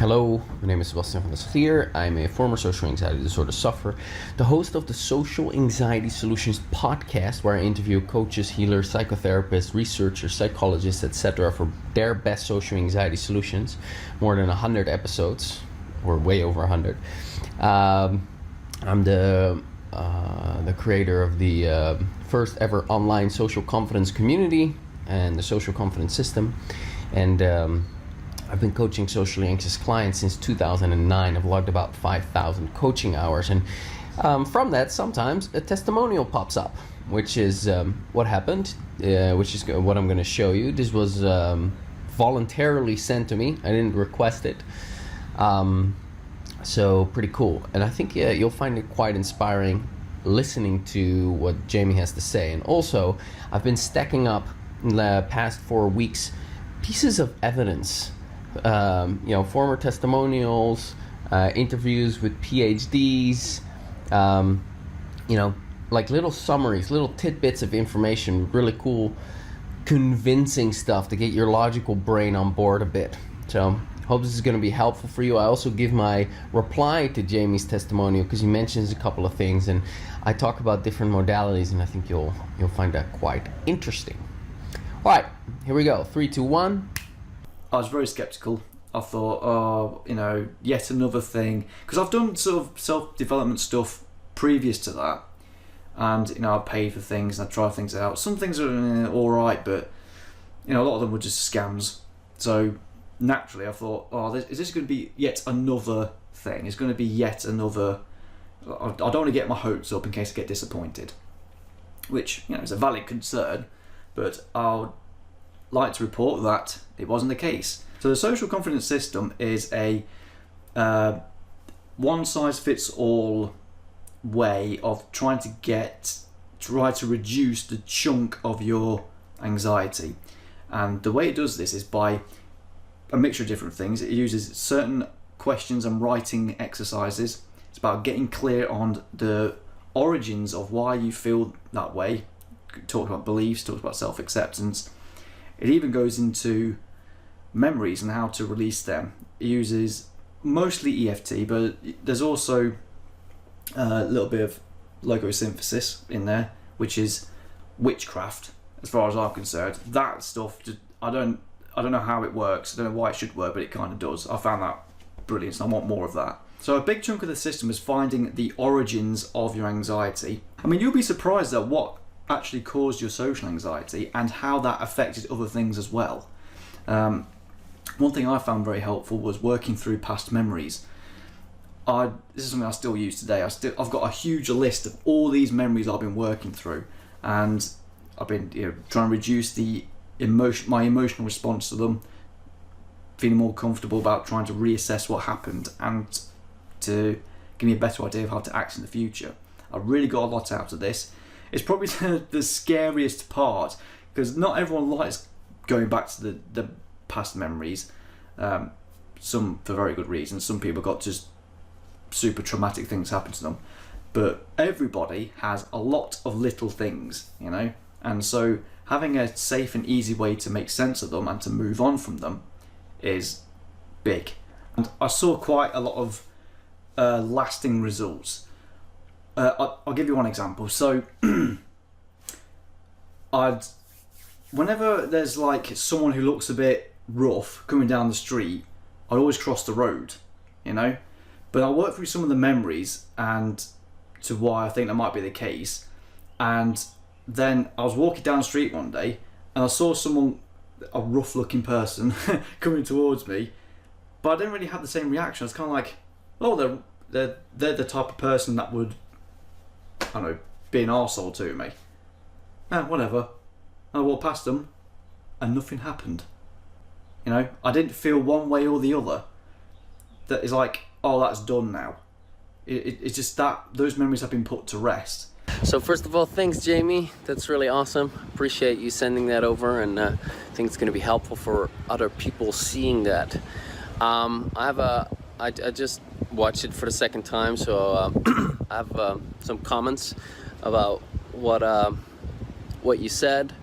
Hello, my name is Sebastian van der Stier. I'm a former social anxiety disorder sufferer, the host of the Social Anxiety Solutions podcast, where I interview coaches, healers, psychotherapists, researchers, psychologists, etc. for their best social anxiety solutions. More than 100 episodes, or way over 100. I'm the creator of the first ever online social confidence community and the social confidence system, and I've been coaching socially anxious clients since 2009. I've logged about 5,000 coaching hours, and from that sometimes a testimonial pops up, which is what happened, which is what I'm going to show you. This was voluntarily sent to me. I didn't request it, so pretty cool. And I think you'll find it quite inspiring listening to what Jaime has to say. And also, I've been stacking up in the past 4 weeks pieces of evidence, former testimonials, interviews with PhDs, like little summaries, little tidbits of information, really cool, convincing stuff to get your logical brain on board a bit. So hope this is going to be helpful for you. I also give my reply to Jaime's testimonial because he mentions a couple of things, and I talk about different modalities, and I think you'll find that quite interesting. All right, here we go. 3, 2, 1. I was very skeptical. I thought, yet another thing. Because I've done sort of self-development stuff previous to that. And, I paid for things and I tried things out. Some things are alright, but, a lot of them were just scams. So, naturally, I thought, is this going to be yet another thing? It's going to be yet another... I don't want to get my hopes up in case I get disappointed. Which, is a valid concern. But I'll like to report that it wasn't the case. So the social confidence system is a one-size-fits-all way of trying to reduce the chunk of your anxiety. And the way it does this is by a mixture of different things. It uses certain questions and writing exercises. It's about getting clear on the origins of why you feel that way. Talks about beliefs, talks about self-acceptance. It even goes into memories and how to release them. It uses mostly EFT, but there's also a little bit of logosynthesis in there, which is witchcraft, as far as I'm concerned. That stuff, I don't know how it works. I don't know why it should work, but it kind of does. I found that brilliant, so I want more of that. So a big chunk of the system is finding the origins of your anxiety. I mean, you'll be surprised at what actually caused your social anxiety and how that affected other things as well. One thing I found very helpful was working through past memories. This is something I still use today. I've got a huge list of all these memories I've been working through, and I've been trying to reduce my emotional response to them, feeling more comfortable about trying to reassess what happened and to give me a better idea of how to act in the future. I really got a lot out of this. It's probably the scariest part, because not everyone likes going back to the past memories. Some for very good reasons. Some people got just super traumatic things happen to them. But everybody has a lot of little things, and so having a safe and easy way to make sense of them and to move on from them is big. And I saw quite a lot of lasting results. I'll give you one example. So, whenever there's like someone who looks a bit rough coming down the street, I'd always cross the road, But I worked through some of the memories and to why I think that might be the case. And then I was walking down the street one day and I saw a rough-looking person, coming towards me, but I didn't really have the same reaction. I was kind of like, oh, they're the type of person that would, I don't know, be an arsehole to me. Whatever. I walked past them and nothing happened. I didn't feel one way or the other. That is like, oh, that's done now. It's just that those memories have been put to rest. So first of all, thanks, Jaime. That's really awesome. Appreciate you sending that over, and I think it's going to be helpful for other people seeing that. I just watched it for the second time, so I have some comments about what you said.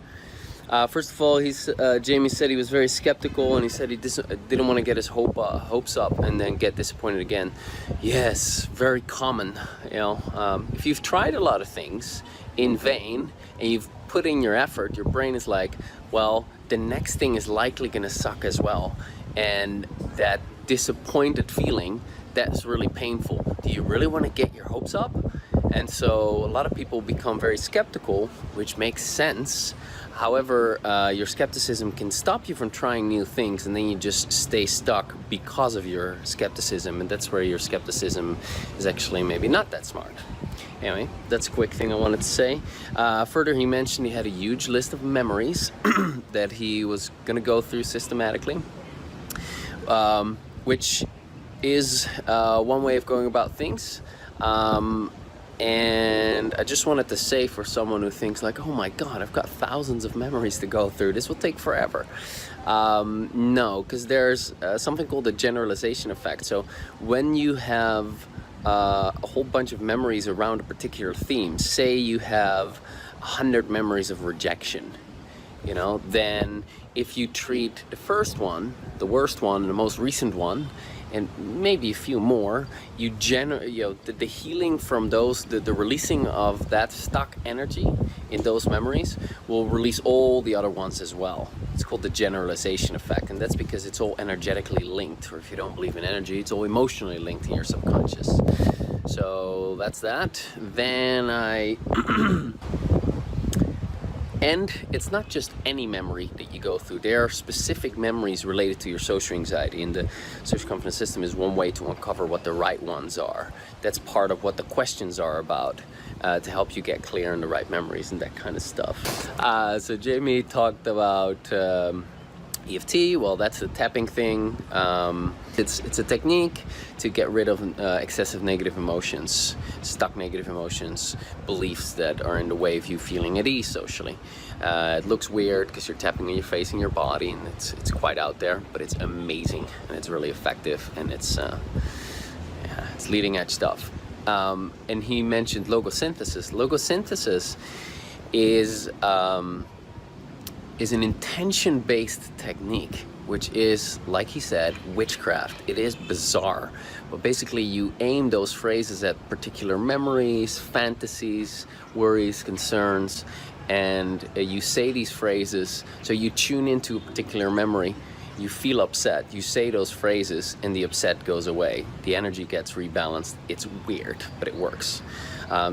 First of all, Jaime said he was very skeptical, and he said he didn't want to get his hopes up and then get disappointed again. Yes, very common. If you've tried a lot of things in vain and you've put in your effort, your brain is like, well, the next thing is likely going to suck as well. And that disappointed feeling, that's really painful. Do you really want to get your hopes up? And so a lot of people become very skeptical, which makes sense. However, your skepticism can stop you from trying new things, and then you just stay stuck because of your skepticism, and that's where your skepticism is actually maybe not that smart. Anyway, that's a quick thing I wanted to say. Further, he mentioned he had a huge list of memories that he was going to go through systematically, which is one way of going about things. And I just wanted to say, for someone who thinks like, oh my God, I've got thousands of memories to go through, this will take forever. No, because there's something called the generalization effect. So when you have a whole bunch of memories around a particular theme, say you have 100 memories of rejection, then if you treat the first one, the worst one, the most recent one, and maybe a few more, the healing from those, the releasing of that stuck energy in those memories will release all the other ones as well. It's called the generalization effect, and that's because it's all energetically linked, or if you don't believe in energy, it's all emotionally linked in your subconscious. So that's that. Then And it's not just any memory that you go through. There are specific memories related to your social anxiety, and the social confidence system is one way to uncover what the right ones are. That's part of what the questions are about, to help you get clear on the right memories and that kind of stuff. So Jaime talked about EFT. Well, that's the tapping thing. It's a technique to get rid of excessive negative emotions, stuck negative emotions, beliefs that are in the way of you feeling at ease socially. It looks weird because you're tapping on your face and your body, and it's quite out there, but it's amazing and it's really effective, and it's leading edge stuff. And he mentioned logosynthesis. Logosynthesis is an intention-based technique, which is, like he said, witchcraft. It is bizarre, but basically you aim those phrases at particular memories, fantasies, worries, concerns, and you say these phrases. So you tune into a particular memory, you feel upset, you say those phrases, and the upset goes away. The energy gets rebalanced. It's weird, but it works.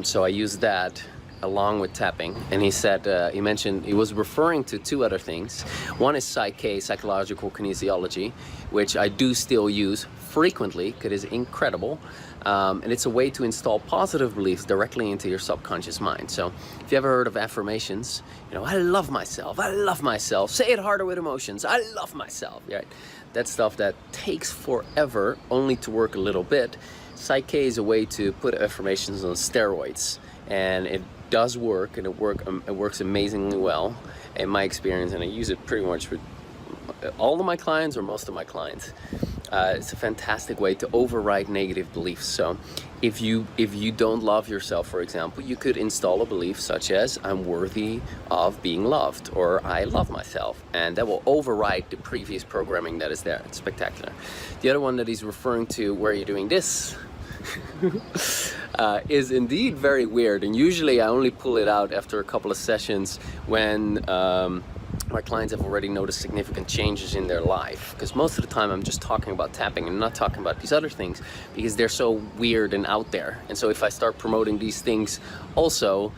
So I use that along with tapping, and he mentioned he was referring to two other things. One is Psyche, psychological kinesiology, which I do still use frequently because it's incredible, and it's a way to install positive beliefs directly into your subconscious mind. So if you ever heard of affirmations, I love myself, say it harder with emotions, I love myself, right? That stuff that takes forever only to work a little bit. Psyche is a way to put affirmations on steroids, and it does work, and it works amazingly well in my experience, and I use it pretty much with all of my clients or most of my clients. It's a fantastic way to override negative beliefs. So if you don't love yourself, for example, you could install a belief such as I'm worthy of being loved, or I love myself, and that will override the previous programming that is there. It's spectacular. The other one that he's referring to, where you're doing this, is indeed very weird, and usually I only pull it out after a couple of sessions when my clients have already noticed significant changes in their life, because most of the time I'm just talking about tapping and not talking about these other things because they're so weird and out there. And so if I start promoting these things also,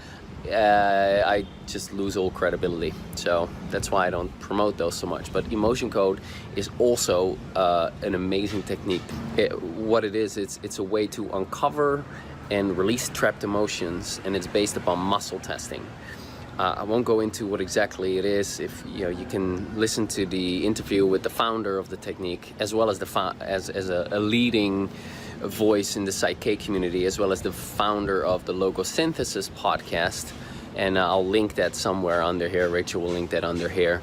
I just lose all credibility. So that's why I don't promote those so much. But emotion code is also an amazing technique. What it is, it's a way to uncover and release trapped emotions, and it's based upon muscle testing. I won't go into what exactly it is. If you can listen to the interview with the founder of the technique, as well as as a leading voice in the Psyche community, as well as the founder of the Logosynthesis podcast, and I'll link that somewhere under here. Rachel will link that under here.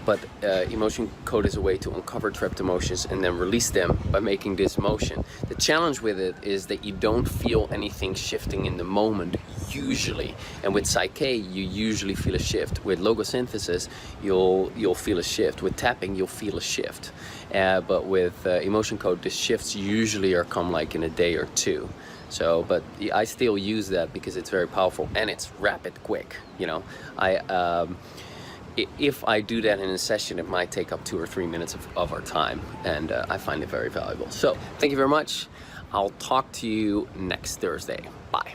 But emotion code is a way to uncover trapped emotions and then release them by making this motion. The challenge with it is that you don't feel anything shifting in the moment usually. And with Psyche, you usually feel a shift. With logosynthesis, you'll feel a shift. With tapping, you'll feel a shift. But with emotion code, the shifts usually come like in a day or two. So, but I still use that because it's very powerful and it's rapid, quick. You know, if I do that in a session, it might take up 2 or 3 minutes of our time, and I find it very valuable. So, thank you very much. I'll talk to you next Thursday. Bye.